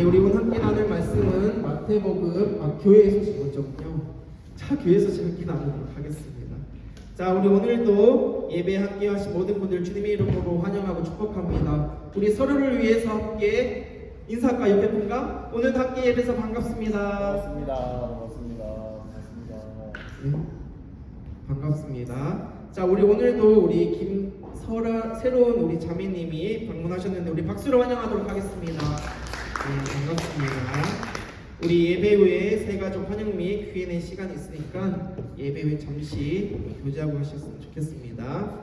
우리 오늘 함께 나눌 말씀은 마태복음, 교회 소식 먼저군요. 자, 교회 소식 함께 나누도록 하겠습니다. 자, 우리 오늘도 예배 함께 하신 모든 분들 주님의 이름으로 환영하고 축복합니다. 우리 서로를 위해서 함께 인사할까 옆에 분과 오늘도 함께 예배해서 반갑습니다. 반갑습니다. 네, 반갑습니다. 자, 우리 오늘도 우리 새로운 우리 자매님이 방문하셨는데 우리 박수로 환영하도록 하겠습니다. 네, 반갑습니다. 우리 예배 후에 새 가족 환영 및 Q&A 시간이 있으니까 예배 후에 잠시 교제하고 하셨으면 좋겠습니다.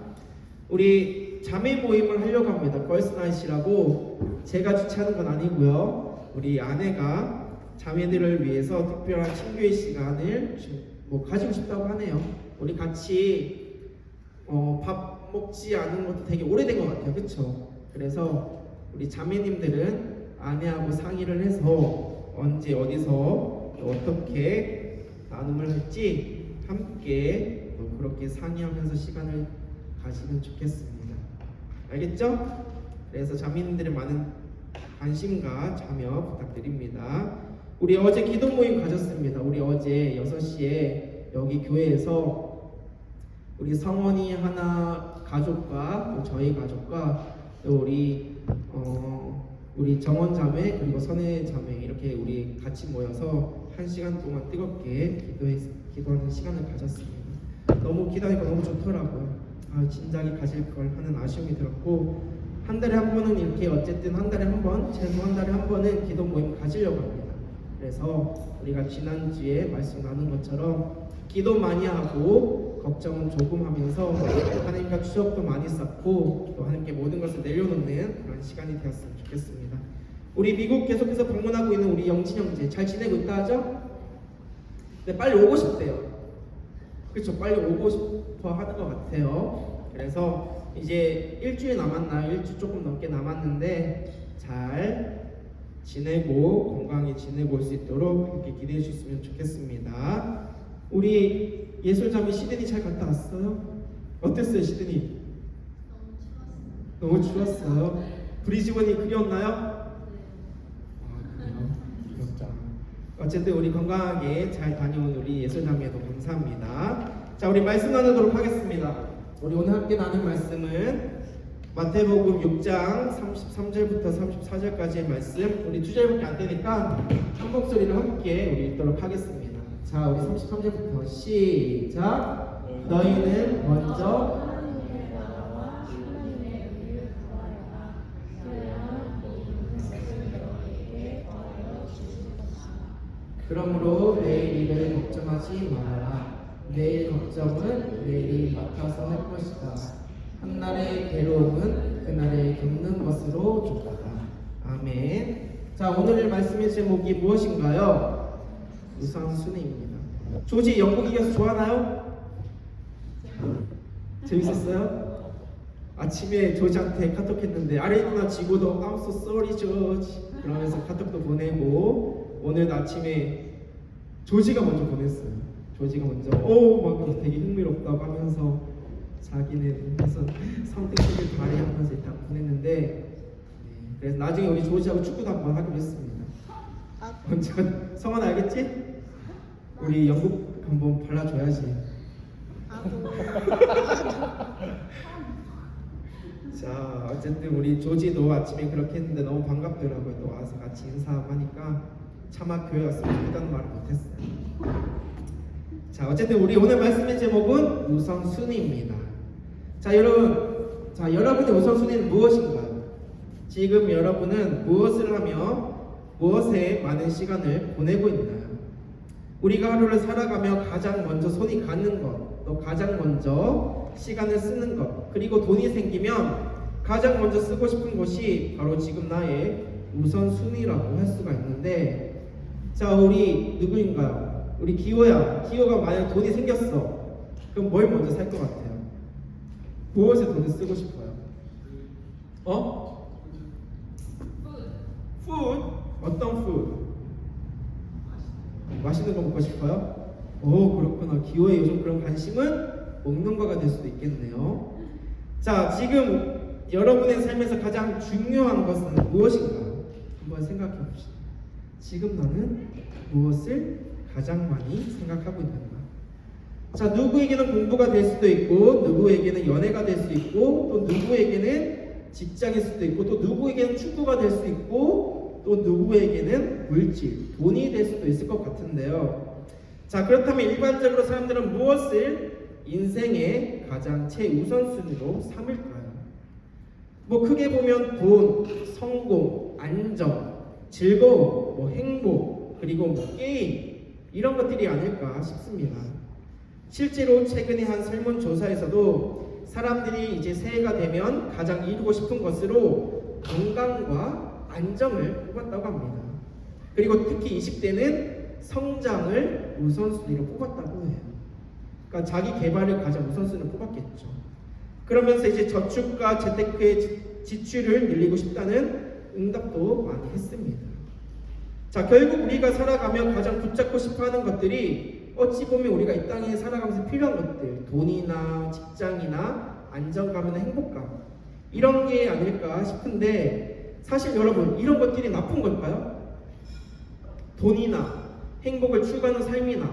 우리 자매 모임을 하려고 합니다. 걸스나잇이라고 제가 주최하는 건 아니고요. 우리 아내가 자매들을 위해서 특별한 친교의 시간을 가지고 싶다고 하네요. 우리 같이 밥 먹지 않은 것도 되게 오래된 것 같아요. 그쵸? 그래서 우리 자매님들은 아내하고 상의를 해서 언제 어디서 어떻게 나눔을 할지 함께 그렇게 상의하면서 시간을 가지면 좋겠습니다. 알겠죠? 그래서 자매님들의 많은 관심과 참여 부탁드립니다. 우리 어제 기도 모임 가졌습니다. 우리 어제 6시에 여기 교회에서 우리 성원이 하나 가족과 또 저희 가족과 또 우리 정원 자매 그리고 선혜 자매 이렇게 우리 같이 모여서 1시간 동안 뜨겁게 기도하는 시간을 가졌습니다. 너무 기도하니까 너무 좋더라고요. 진작에 가질 걸 하는 아쉬움이 들었고 한 달에 한 번은 이렇게 어쨌든 한 달에 한 번, 최소 한 달에 한 번은 기도 모임 가지려고 합니다. 그래서 우리가 지난주에 말씀 나눈 것처럼 기도 많이 하고 걱정은 조금 하면서 하나님과 추억도 많이 쌓고 또 하나님께 모든 것을 내려놓는 그런 시간이 되었으면 좋겠습니다. 우리 미국 계속해서 방문하고 있는 우리 영진 형제 잘 지내고 있다 하죠? 네, 빨리 오고 싶대요. 그렇죠? 빨리 오고 싶어 하는 것 같아요. 그래서 이제 일주일 남았나요? 일주일 조금 넘게 남았는데 잘 지내고 건강히 지내고 올 수 있도록 함께 기대해 주셨으면 좋겠습니다. 우리 예술자매 시드니 잘 갔다 왔어요? 어땠어요, 시드니? 너무 추웠어요. 브리즈번이 그리웠나요? 그래요? 그렇죠. 어쨌든 우리 건강하게 잘 다녀온 우리 예술자매도 감사합니다. 자, 우리 말씀 나누도록 하겠습니다. 우리 오늘 함께 나눌 말씀은 마태복음 6장 33절부터 34절까지의 말씀. 우리 2절밖에 안 되니까 한 목소리로 함께 우리 읽도록 하겠습니다. 자, 우리 33절부터 시작. 너희는 먼저 그러므로 내일 일을 걱정하지 말아라. 내일 걱정은 내일이 맡아서 할 것이다. 한날의 괴로움은 그날에 겪는 것으로 좋다. 아멘. 자, 오늘 말씀의 제목이 무엇인가요? 우선순위입니다. 조지 영국 이겨서 좋아하나요? 재밌었어요? 아침에 조지한테 카톡했는데 아르헨티나 지고도 I'm so sorry 조지 그러면서 카톡도 보내고 오늘 아침에 조지가 먼저 보냈어요. 조지가 먼저 막 되게 흥미롭다고 하면서 자기는 해서 선택력을 발휘하면서 일단 보냈는데 그래서 나중에 우리 조지하고 축구도 한번 하기로 했습니다. 먼저 성원 알겠지? 우리 영국 한번 발라줘야지. 자, 어쨌든 우리 조지도 아침에 그렇게 했는데 너무 반갑더라고요. 또 와서 같이 인사하고 하니까 차마 교회 왔으면 좋겠다는 말을 못했어요. 자, 어쨌든 우리 오늘 말씀의 제목은 우선순위입니다. 자, 여러분의 우선순위는 무엇인가요? 지금 여러분은 무엇을 하며 무엇에 많은 시간을 보내고 있나요? 우리가 하루를 살아가며 가장 먼저 손이 가는 것, 또 가장 먼저 시간을 쓰는 것, 그리고 돈이 생기면 가장 먼저 쓰고 싶은 것이 바로 지금 나의 우선순위라고 할 수가 있는데, 자, 우리 누구인가요? 우리 기호야. 기호가 만약 돈이 생겼어. 그럼 뭘 먼저 살 것 같아요? 무엇에 돈을 쓰고 싶어요? 푸드? 어떤 푸드? 맛있는 거 먹고 싶어요? 그렇구나. 기호의 요즘 그런 관심은 먹는 거가 될 수도 있겠네요. 자, 지금 여러분의 삶에서 가장 중요한 것은 무엇인가요? 한번 생각해 봅시다. 지금 너는 무엇을 가장 많이 생각하고 있는가? 자, 누구에게는 공부가 될 수도 있고, 누구에게는 연애가 될 수 있고, 또 누구에게는 직장일 수도 있고, 또 누구에게는 축구가 될 수 있고, 또 누구에게는 물질, 돈이 될 수도 있을 것 같은데요. 자, 그렇다면 일반적으로 사람들은 무엇을 인생의 가장 최우선순위로 삼을까요? 뭐 크게 보면 돈, 성공, 안정, 즐거움, 뭐 행복, 그리고 뭐 게임 이런 것들이 아닐까 싶습니다. 실제로 최근에 한 설문조사에서도 사람들이 이제 새해가 되면 가장 이루고 싶은 것으로 건강과 안정을 뽑았다고 합니다. 그리고 특히 20대는 성장을 우선순위로 뽑았다고 해요. 그러니까 자기 개발을 가장 우선순위로 뽑았겠죠. 그러면서 이제 저축과 재테크의 지출을 늘리고 싶다는 응답도 많이 했습니다. 자, 결국 우리가 살아가며 가장 붙잡고 싶어하는 것들이 어찌 보면 우리가 이 땅에 살아가면서 필요한 것들, 돈이나 직장이나 안정감이나 행복감 이런 게 아닐까 싶은데, 사실 여러분 이런 것들이 나쁜 걸까요? 돈이나 행복을 추구하는 삶이나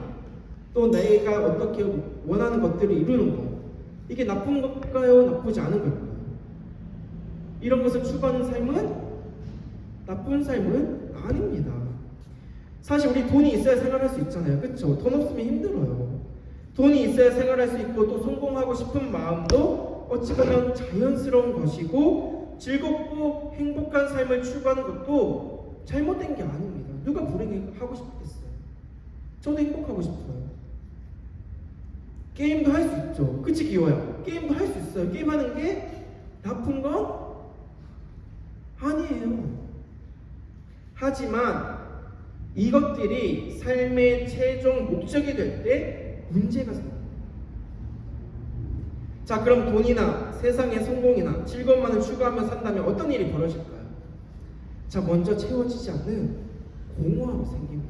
또 내가 어떻게 원하는 것들을 이루는 것, 이게 나쁜 걸까요? 나쁘지 않은 걸까요? 이런 것을 추구하는 삶은 나쁜 삶은 아닙니다. 사실 우리 돈이 있어야 생활할 수 있잖아요. 그렇죠? 돈 없으면 힘들어요. 돈이 있어야 생활할 수 있고, 또 성공하고 싶은 마음도 어찌 보면 자연스러운 것이고, 즐겁고 행복한 삶을 추구하는 것도 잘못된 게 아닙니다. 누가 불행하고 싶겠어요? 저도 행복하고 싶어요. 게임도 할 수 있죠. 그치 기호야? 게임도 할 수 있어요. 게임하는 게 나쁜 건 아니에요. 하지만 이것들이 삶의 최종 목적이 될 때 문제가 생깁니다. 자, 그럼 돈이나 세상의 성공이나 즐거움만을 추구하며 산다면 어떤 일이 벌어질까요? 자, 먼저 채워지지 않는 공허함이 생깁니다.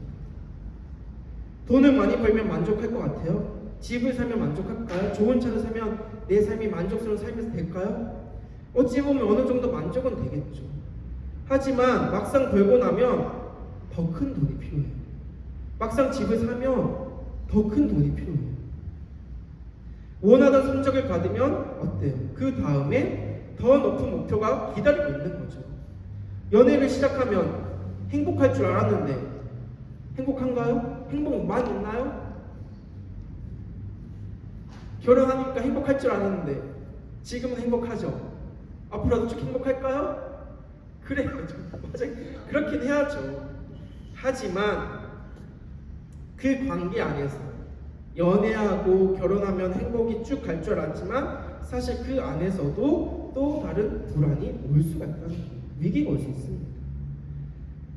돈을 많이 벌면 만족할 것 같아요? 집을 사면 만족할까요? 좋은 차를 사면 내 삶이 만족스러운 삶이 될까요? 어찌 보면 어느 정도 만족은 되겠죠. 하지만 막상 벌고 나면 더 큰 돈이 필요해요. 막상 집을 사면 더 큰 돈이 필요해요. 원하던 성적을 받으면 어때요? 그 다음에 더 높은 목표가 기다리고 있는 거죠. 연애를 시작하면 행복할 줄 알았는데 행복한가요? 행복만 있나요? 결혼하니까 행복할 줄 알았는데 지금은 행복하죠. 앞으로도 쭉 행복할까요? 그래야죠. 맞아요. 그렇긴 해야죠. 하지만 그 관계 안에서 연애하고 결혼하면 행복이 쭉 갈 줄 알았지만 사실 그 안에서도 또 다른 불안이 올 수가 있다는 거예요. 위기가 올 수 있습니다.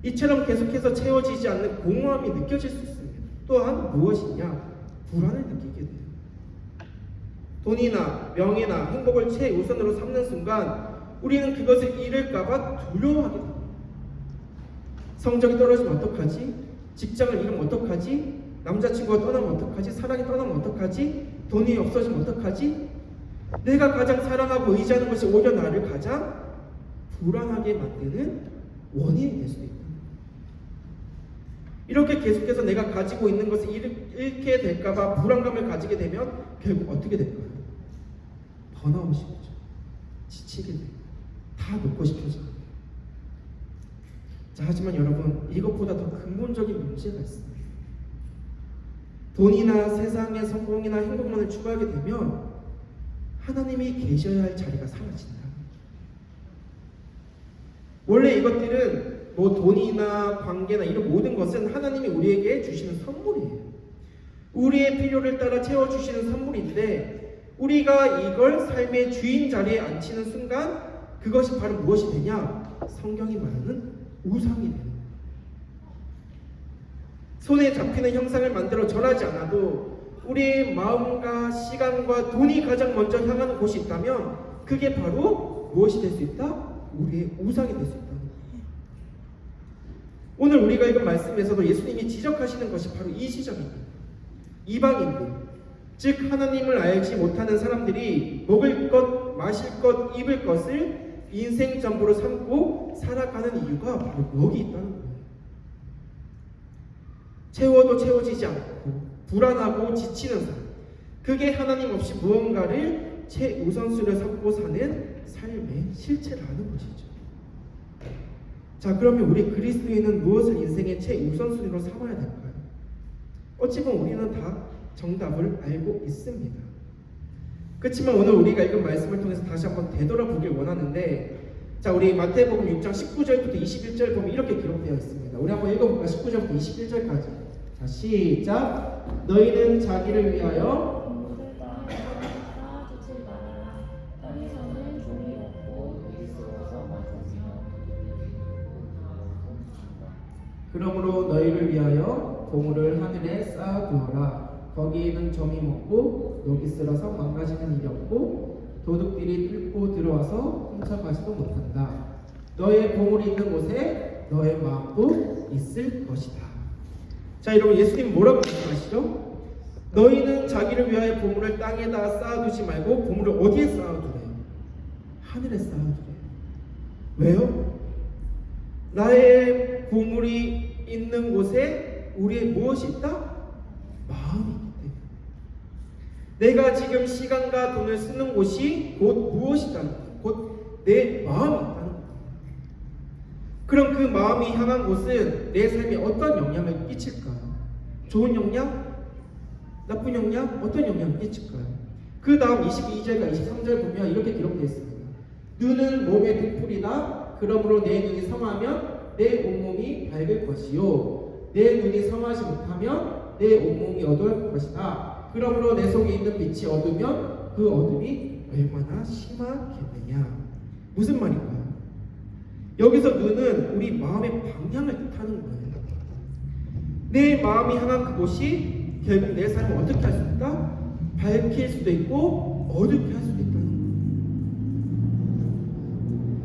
이처럼 계속해서 채워지지 않는 공허함이 느껴질 수 있습니다. 또한 무엇이냐? 불안을 느끼게 돼요. 돈이나 명예나 행복을 최우선으로 삼는 순간 우리는 그것을 잃을까봐 두려워하게 됩니다. 성적이 떨어지면 어떡하지? 직장을 잃으면 어떡하지? 남자친구가 떠나면 어떡하지? 사랑이 떠나면 어떡하지? 돈이 없어지면 어떡하지? 내가 가장 사랑하고 의지하는 것이 오히려 나를 가장 불안하게 만드는 원인이 될 수도 있다. 이렇게 계속해서 내가 가지고 있는 것을 잃게 될까봐 불안감을 가지게 되면 결국 어떻게 될까요? 번아웃이 오죠. 지치게 돼요. 다 놓고 싶어져요. 자, 하지만 여러분, 이것보다 더 근본적인 문제가 있습니다. 돈이나 세상의 성공이나 행복만을 추구하게 되면 하나님이 계셔야 할 자리가 사라진다. 원래 이것들은 뭐 돈이나 관계나 이런 모든 것은 하나님이 우리에게 주시는 선물이에요. 우리의 필요를 따라 채워주시는 선물인데 우리가 이걸 삶의 주인 자리에 앉히는 순간 그것이 바로 무엇이 되냐? 성경이 말하는 우상이 되는 거예요. 손에 잡히는 형상을 만들어 절하지 않아도 우리의 마음과 시간과 돈이 가장 먼저 향하는 곳이 있다면 그게 바로 무엇이 될 수 있다? 우리의 우상이 될 수 있다는 거예요. 오늘 우리가 읽은 말씀에서도 예수님이 지적하시는 것이 바로 이 지점입니다. 이방인들, 즉 하나님을 알지 못하는 사람들이 먹을 것, 마실 것, 입을 것을 인생 전부로 삼고 살아가는 이유가 바로 여기 있다는 거예요. 채워도 채워지지 않고 불안하고 지치는 삶, 그게 하나님 없이 무언가를 최우선순위를 삼고 사는 삶의 실체라는 것이죠. 자, 그러면 우리 그리스도인은 무엇을 인생의 최우선순위로 삼아야 될까요? 어찌 보면 우리는 다 정답을 알고 있습니다. 그렇지만 오늘 우리가 읽은 말씀을 통해서 다시 한번 되돌아보길 원하는데, 자, 우리 마태복음 6장 19절부터 21절 보면 이렇게 기록되어 있습니다. 우리 한번 읽어볼까? 19절부터 21절까지. 자, 시작. 너희는 자기를 위하여 그러므로 너희를 위하여 보물을 하늘에 쌓아두어라. 거기에는 점이 먹고 녹이 쓸어서 망가지는 일이 없고 도둑들이 뚫고 들어와서 훔쳐가지도 못한다. 너의 보물이 있는 곳에 너의 마음도 있을 것이다. 자, 여러분, 예수님 뭐라고 말씀하시죠? 너희는 자기를 위하여 보물을 땅에다 쌓아두지 말고 보물을 어디에 쌓아두래요? 하늘에 쌓아두래요. 왜요? 나의 보물이 있는 곳에 우리의 무엇이 있다? 마음이 있기 때문에. 내가 지금 시간과 돈을 쓰는 곳이 곧 무엇이다는 거예요? 곧 내 마음이 있다는 거예요. 그럼 그 마음이 향한 곳은 내 삶에 어떤 영향을 끼칠까요? 좋은 영향? 나쁜 영향? 어떤 영향을 끼칠까요? 그 다음 22절과 23절 보면 이렇게 기록되어 있습니다. 눈은 몸의 등불이다. 그러므로 내 눈이 성하면 내 온몸이 밝을 것이요, 내 눈이 성하지 못하면 내 온몸이 어두울 것이다. 그러므로 내 속에 있는 빛이 어두면 그 어둠이 얼마나 심하겠느냐. 무슨 말인가요? 여기서 눈은 우리 마음의 방향을 뜻하는 거예요. 내 마음이 향한 그곳이 결국 내 삶을 어떻게 할 수 있다? 밝힐 수도 있고 어둡게 할 수도 있다는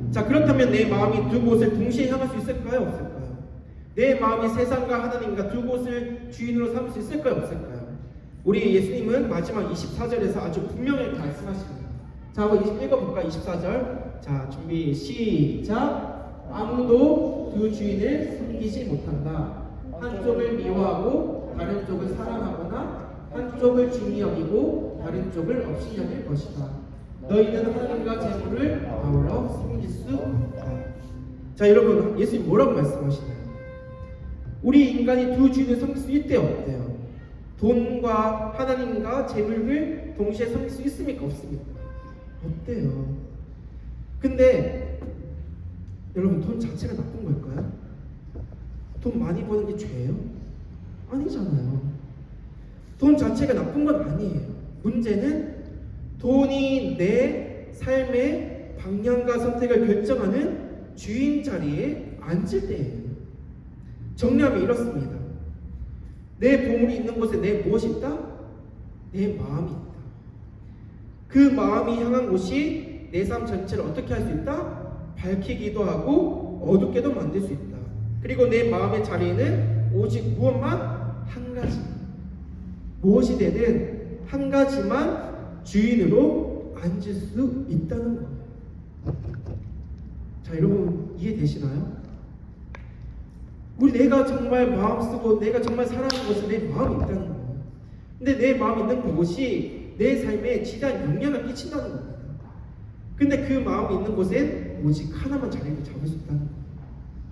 거예요. 자, 그렇다면 내 마음이 두 곳을 동시에 향할 수 있을까요? 없을까요? 내 마음이 세상과 하나님과 두 곳을 주인으로 삼을 수 있을까요? 없을까요? 우리 예수님은 마지막 24절에서 아주 분명하게 말씀하십니다. 자, 한번 읽어볼까? 24절. 자, 준비 시작. 아무도 두 주인을 섬기지 못한다. 한쪽을 미워하고 다른 쪽을 사랑하거나 한쪽을 중히 여기고 다른 쪽을 없이 여길 것이다. 너희는 하나님과 재물을 아울러 섬길 수 없다. 자, 여러분, 예수님 뭐라고 말씀하시나요? 우리 인간이 두 주인을 섬길 수 있대요, 없대요? 돈과 하나님과 재물을 동시에 섬길 수 있습니까, 없습니까? 없대요. 근데 여러분, 돈 자체가 나쁜 걸까요? 돈 많이 버는 게 죄예요? 아니잖아요. 돈 자체가 나쁜 건 아니에요. 문제는 돈이 내 삶의 방향과 선택을 결정하는 주인 자리에 앉을 때예요. 정리하면 이렇습니다. 내 보물이 있는 곳에 내 무엇이 있다? 내 마음이 있다. 그 마음이 향한 곳이 내 삶 전체를 어떻게 할 수 있다? 밝히기도 하고 어둡게도 만들 수 있다. 그리고 내 마음의 자리에는 오직 무엇만? 한 가지. 무엇이 되든 한 가지만 주인으로 앉을 수 있다는 거예요. 자, 여러분, 이해되시나요? 내가 정말 마음 쓰고 내가 정말 사랑하는 것은 내 마음이 있다는 거예요. 근데 내 마음이 있는 그곳이 내 삶에 지대한 영향을 끼친다는 겁니다. 근데 그 마음이 있는 곳엔 오직 하나만 자리를 잡을 수 있다는 거예요.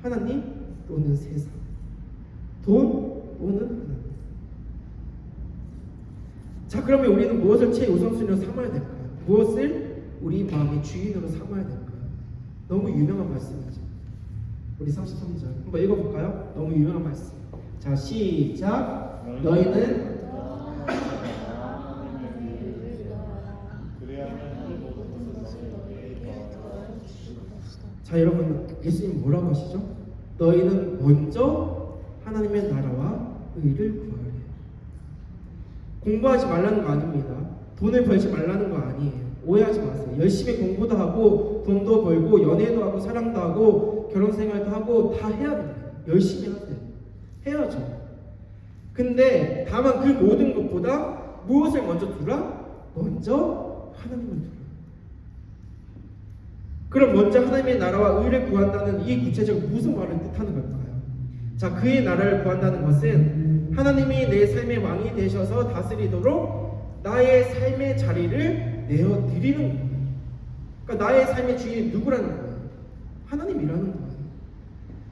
하나님 또는 세상, 돈 또는 하나님. 자, 그러면 우리는 무엇을 최우선순위로 삼아야 될까요? 무엇을 우리 마음의 주인으로 삼아야 될까요? 너무 유명한 말씀이죠. 우리 33절 한번 읽어볼까요? 너무 유명한 말씀. 자, 시작. 너희는 자, 여러분, 예수님 뭐라고 하시죠? 너희는 먼저 하나님의 나라와 의를 구하래. 공부하지 말라는 거 아닙니다. 돈을 벌지 말라는 거 아니에요. 오해하지 마세요. 열심히 공부도 하고 돈도 벌고 연애도 하고 사랑도 하고 결혼생활도 하고 다 해야 돼요. 열심히 하세요. 해야죠. 근데 다만 그 모든 것보다 무엇을 먼저 두라? 먼저 하나님을 두라. 그럼 먼저 하나님의 나라와 의를 구한다는 이 구체적으로 무슨 말을 뜻하는 걸까요? 자, 그의 나라를 구한다는 것은 하나님이 내 삶의 왕이 되셔서 다스리도록 나의 삶의 자리를 내어드리는 거예요. 그러니까 나의 삶의 주인이 누구라는 거예요? 하나님이라는 거예요.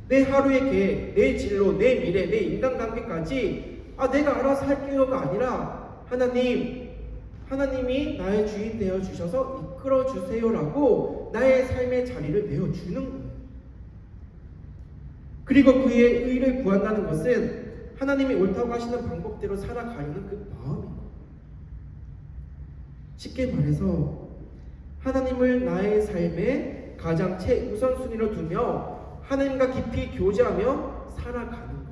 내 하루의 계획, 내 진로, 내 미래, 내 인간관계까지 내가 알아서 할게요가 아니라 하나님이 나의 주인 되어 주셔서 이끌어 주세요라고 나의 삶의 자리를 내어주는 거예요. 그리고 그의 의를 구한다는 것은 하나님이 옳다고 하시는 방법대로 살아가려는 그 마음이에요. 쉽게 말해서 하나님을 나의 삶의 가장 최우선순위로 두며 하나님과 깊이 교제하며 살아가는 것.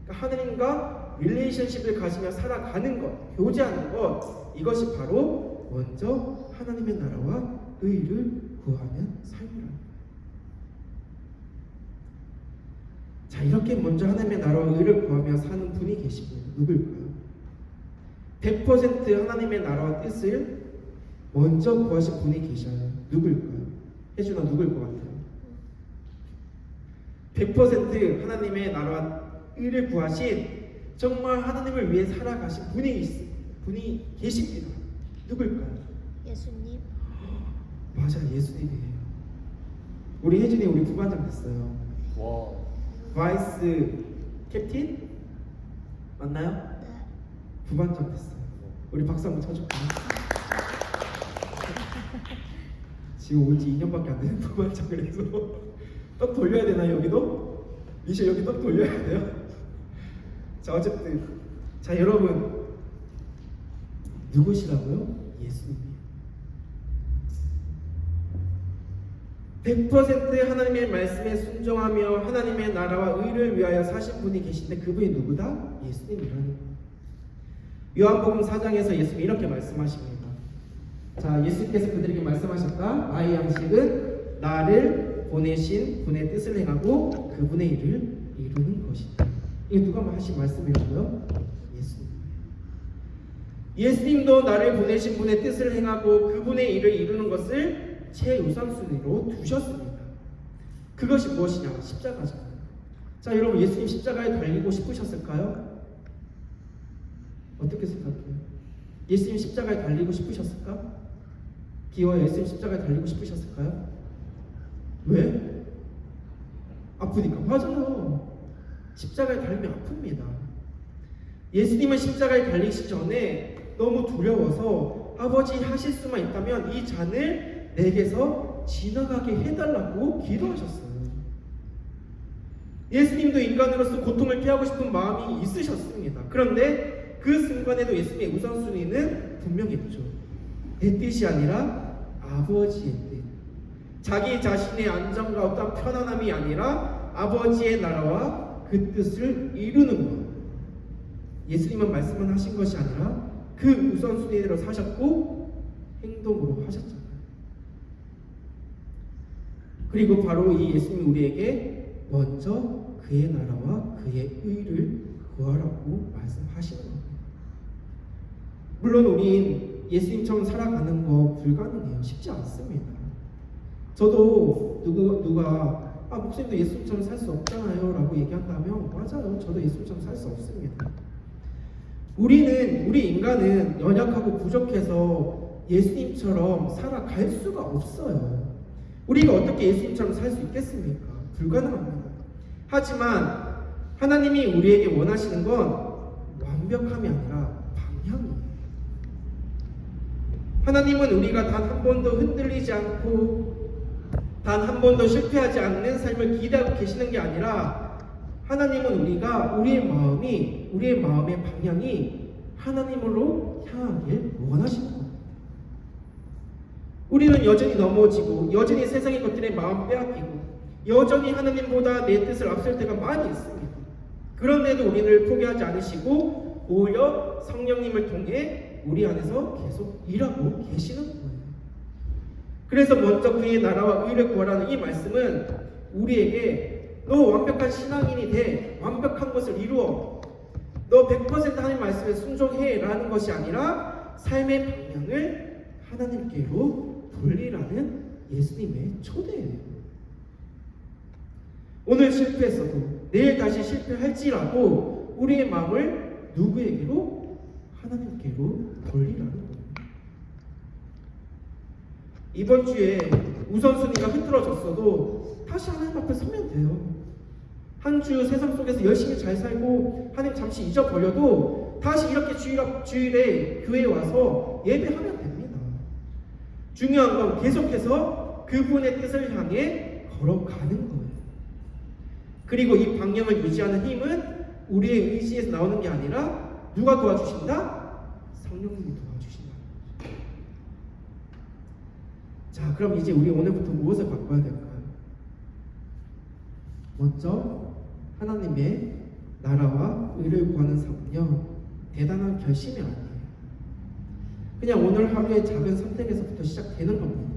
그러니까 하나님과 릴레이션십을 가지며 살아가는 것, 교제하는 것, 이것이 바로 먼저 하나님의 나라와 의를 구하는 삶이라는 거예요. 자, 이렇게 먼저 하나님의 나라와 의를 구하며 사는 분이 계십니다. 누굴까요? 100% 하나님의 나라와 뜻을 먼저 구하신 분이 계셔요. 누굴까요? 혜준아, 누굴 것 같아요? 100% 하나님의 나라와 의를 구하신, 정말 하나님을 위해 살아가신 분이 계십니다. 누굴까요? 예수님. 맞아, 예수님이에요. 우리 혜준이 우리 부반장 됐어요. 와. 바이스 캡틴? 맞나요? 네. 부반장 됐어요. 우리 박수 한번 쳐줄까요? 지금 온 지 2년밖에 안 되는 부반장을 해서 떡 돌려야 되나요, 여기도? 미셸 여기 떡 돌려야 돼요? 자, 어쨌든 자, 여러분 누구시라고요? 예수님이에요. 100% 하나님의 말씀에 순종하며 하나님의 나라와 의를 위하여 사신 분이 계신데 그분이 누구다? 예수님이라는 거예요. 요한복음 4장에서 예수님이 이렇게 말씀하십니다. 자, 예수님께서 그들에게 말씀하셨다. 나의 양식은 나를 보내신 분의 뜻을 행하고 그분의 일을 이루는 것이다. 이게 누가 하신 말씀이라고요? 예수님. 예수님도 나를 보내신 분의 뜻을 행하고 그분의 일을 이루는 것을 최우선순위로 두셨습니다. 그것이 무엇이냐? 십자가잖아요. 자, 여러분, 예수님 십자가에 달리고 싶으셨을까요? 어떻게 생각해요? 예수님 십자가에 달리고 싶으셨을까? 기어야 예수님 십자가에 달리고 싶으셨을까요? 왜? 아프니까. 맞아요. 십자가에 달리면 아픕니다. 예수님은 십자가에 달리시기 전에 너무 두려워서 아버지 하실 수만 있다면 이 잔을 내게서 지나가게 해달라고 기도하셨어요. 예수님도 인간으로서 고통을 피하고 싶은 마음이 있으셨습니다. 그런데 그 순간에도 예수님의 우선순위는 분명했죠. 내 뜻이 아니라 아버지의 뜻. 자기 자신의 안정과 어떤 편안함이 아니라 아버지의 나라와 그 뜻을 이루는 것. 예수님은 말씀만 하신 것이 아니라 그 우선순위대로 사셨고 행동으로 하셨잖아요. 그리고 바로 이 예수님이 우리에게 먼저 그의 나라와 그의 의를 구하라고 말씀하시는 겁니다. 물론 우린 예수님처럼 살아가는 거 불가능해요. 쉽지 않습니다. 저도 누가 목사님도 예수님처럼 살 수 없잖아요 라고 얘기한다면 맞아요. 저도 예수님처럼 살 수 없습니다. 우리 인간은 연약하고 부족해서 예수님처럼 살아갈 수가 없어요. 우리가 어떻게 예수님처럼 살 수 있겠습니까? 불가능합니다. 하지만 하나님이 우리에게 원하시는 건 완벽함이 아니라 방향이에요. 하나님은 우리가 단 한 번도 흔들리지 않고 단 한 번도 실패하지 않는 삶을 기대하고 계시는 게 아니라 하나님은 우리의 마음의 방향이 하나님으로 향하길 원하시는 겁니다. 우리는 여전히 넘어지고 여전히 세상의 것들에 마음 빼앗기고 여전히 하나님보다 내 뜻을 앞설 때가 많이 있습니다. 그런데도 우리를 포기하지 않으시고 오히려 성령님을 통해 우리 안에서 계속 일하고 계시는 거예요. 그래서 먼저 그의 나라와 의를 구하라는 이 말씀은 우리에게 너 완벽한 신앙인이 돼, 완벽한 것을 이루어, 너 100% 하나님 말씀에 순종해 라는 것이 아니라 삶의 방향을 하나님께로 돌리라는 예수님의 초대예요. 오늘 실패했어도 내일 다시 실패할지라도 우리의 마음을 누구에게로? 하나님께로 돌리라는 거예요. 이번 주에 우선순위가 흐트러졌어도 다시 하나님 앞에 서면 돼요. 한 주 세상 속에서 열심히 잘 살고 하나님 잠시 잊어버려도 다시 이렇게 주일에 교회에 와서 예배하면 됩니다. 중요한 건 계속해서 그분의 뜻을 향해 걸어가는 거예요. 그리고 이 방향을 유지하는 힘은 우리의 의지에서 나오는 게 아니라 누가 도와주신다? 성령님이 도와주신다. 자, 그럼 이제 우리 오늘부터 무엇을 바꿔야 될까요? 먼저 하나님의 나라와 의를 구하는 삶은요, 대단한 결심이 아니에요. 그냥 오늘 하루의 작은 선택에서부터 시작되는 겁니다.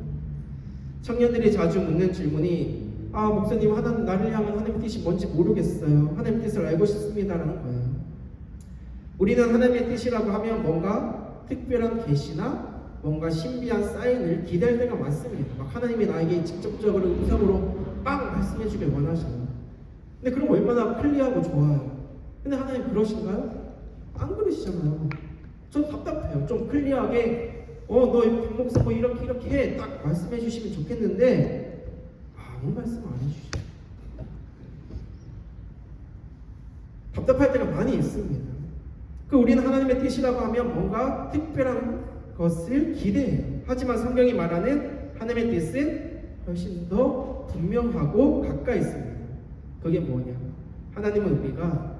청년들이 자주 묻는 질문이 목사님, 나를 향한 하나님의 뜻이 뭔지 모르겠어요. 하나님의 뜻을 알고 싶습니다라는 거예요. 우리는 하나님의 뜻이라고 하면 뭔가 특별한 계시나 뭔가 신비한 사인을 기대할 때가 많습니다. 막 하나님이 나에게 직접적으로 음성으로 빵 말씀해 주길 원하셔요. 근데 그럼 얼마나 편리하고 좋아요. 근데 하나님 그러신가요? 안 그러시잖아요. 전 답답해요. 좀 클리어하게 너 목사 뭐 이렇게 해 딱 말씀해 주시면 좋겠는데 아무 말씀 안 해주시죠. 답답할 때가 많이 있습니다. 우리는 하나님의 뜻이라고 하면 뭔가 특별한 것을 기대해요. 하지만 성경이 말하는 하나님의 뜻은 훨씬 더 분명하고 가까이 있습니다. 그게 뭐냐? 하나님은 우리가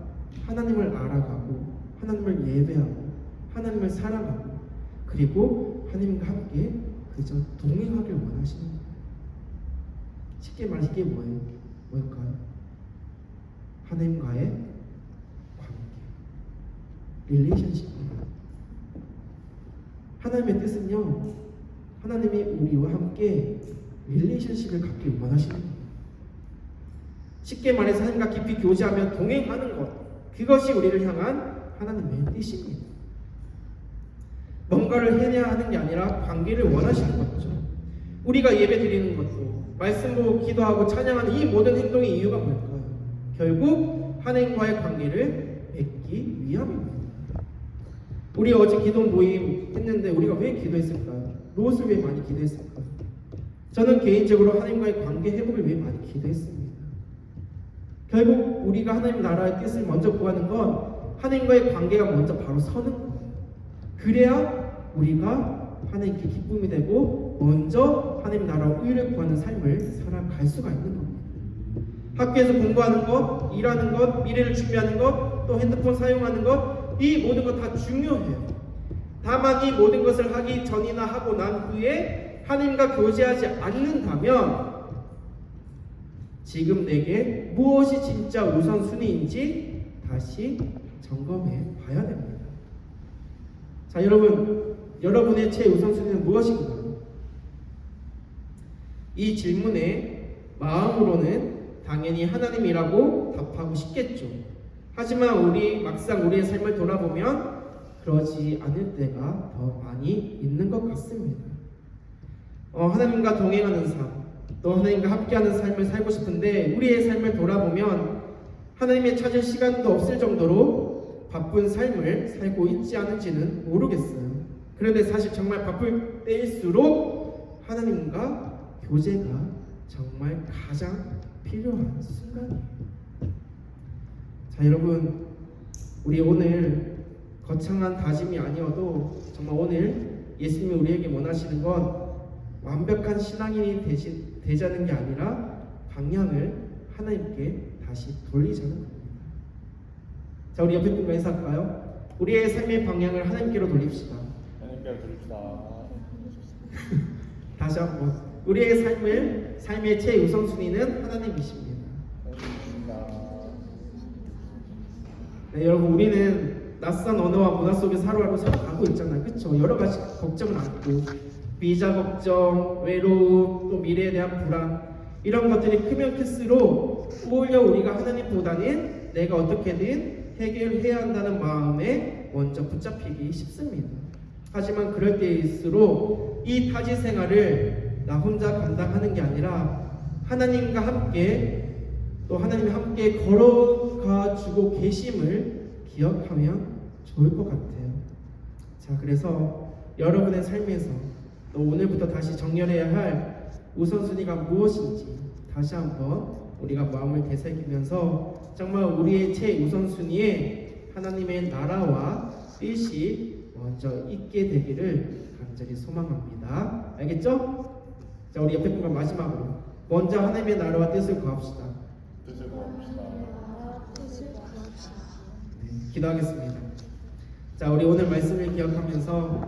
하나님을 알아가고 하나님을 예배하고 하나님을 사랑하고 그리고 하나님과 함께 그저 동행하길 원하시는 거예요. 쉽게 말해 이게 뭐예요? 뭘까요? 하나님과의 관계, 릴레이션십입니다. 하나님의 뜻은요, 하나님이 우리와 함께 릴레이션십을 갖길 원하시는 거예요. 쉽게 말해서 하나님과 깊이 교제하며 동행하는 것, 그것이 우리를 향한 하나님의 뜻입니다. 뭔가를 해내야 하는 게 아니라 관계를 원하시는 거죠. 우리가 예배 드리는 것도, 말씀 보고 기도하고 찬양하는 이 모든 행동의 이유가 뭘까요? 결국 하나님과의 관계를 맺기 위함입니다. 우리 어제 기도 모임 했는데 우리가 왜 기도했을까요? 무엇을 왜 많이 기도했을까요? 저는 개인적으로 하나님과의 관계 회복을 왜 많이 기도했습니다. 결국 우리가 하나님 나라의 뜻을 먼저 구하는 건 하나님과의 관계가 먼저 바로 서는 거예요. 그래야 우리가 하나님께 기쁨이 되고 먼저 하나님 나라와 의를 구하는 삶을 살아갈 수가 있는 겁니다. 학교에서 공부하는 것, 일하는 것, 미래를 준비하는 것, 또 핸드폰 사용하는 것, 이 모든 것 다 중요해요. 다만 이 모든 것을 하기 전이나 하고 난 후에 하나님과 교제하지 않는다면 지금 내게 무엇이 진짜 우선순위인지 다시 점검해 봐야 됩니다. 자, 여러분의 최우선순위는 무엇인가요? 이 질문에 마음으로는 당연히 하나님이라고 답하고 싶겠죠. 하지만 막상 우리의 삶을 돌아보면 그러지 않을 때가 더 많이 있는 것 같습니다. 하나님과 동행하는 삶, 또 하나님과 함께하는 삶을 살고 싶은데 우리의 삶을 돌아보면 하나님의 찾을 시간도 없을 정도로 바쁜 삶을 살고 있지 않은지는 모르겠어요. 그런데 사실 정말 바쁠 때일수록 하나님과 교제가 정말 가장 필요한 순간이에요. 자, 여러분, 우리 오늘 거창한 다짐이 아니어도 정말 오늘 예수님이 우리에게 원하시는 건 완벽한 신앙인이 되자는 게 아니라 방향을 하나님께 다시 돌리자는 겁니다. 자, 우리 옆에 분과 인사할까요? 우리의 삶의 방향을 하나님께로 돌립시다. 하나님께로 돌립시다. 다시 한번, 우리의 삶의 최우선순위는 하나님이십니다. 네, 여러분, 우리는 낯선 언어와 문화 속에서 하루하루 살아가고 있잖아요. 그렇죠? 여러 가지 걱정을 안고 비자 걱정, 외로움, 또 미래에 대한 불안, 이런 것들이 크면 클수록 오히려 우리가 하나님보다는 내가 어떻게든 해결해야 한다는 마음에 먼저 붙잡히기 쉽습니다. 하지만 그럴 때일수록 이 타지 생활을 나 혼자 감당하는 게 아니라 하나님과 함께 또 하나님이 함께 걸어가 주고 계심을 기억하면 좋을 것 같아요. 자, 그래서 여러분의 삶에서 또 오늘부터 다시 정렬해야 할 우선순위가 무엇인지 다시 한번 우리가 마음을 되새기면서 정말 우리의 최우선순위에 하나님의 나라와 뜻이 먼저 있게 되기를 간절히 소망합니다. 알겠죠? 자, 우리 옆에 분과 마지막으로 먼저 하나님의 나라와 뜻을 구합시다. 네, 기도하겠습니다. 자, 우리 오늘 말씀을 기억하면서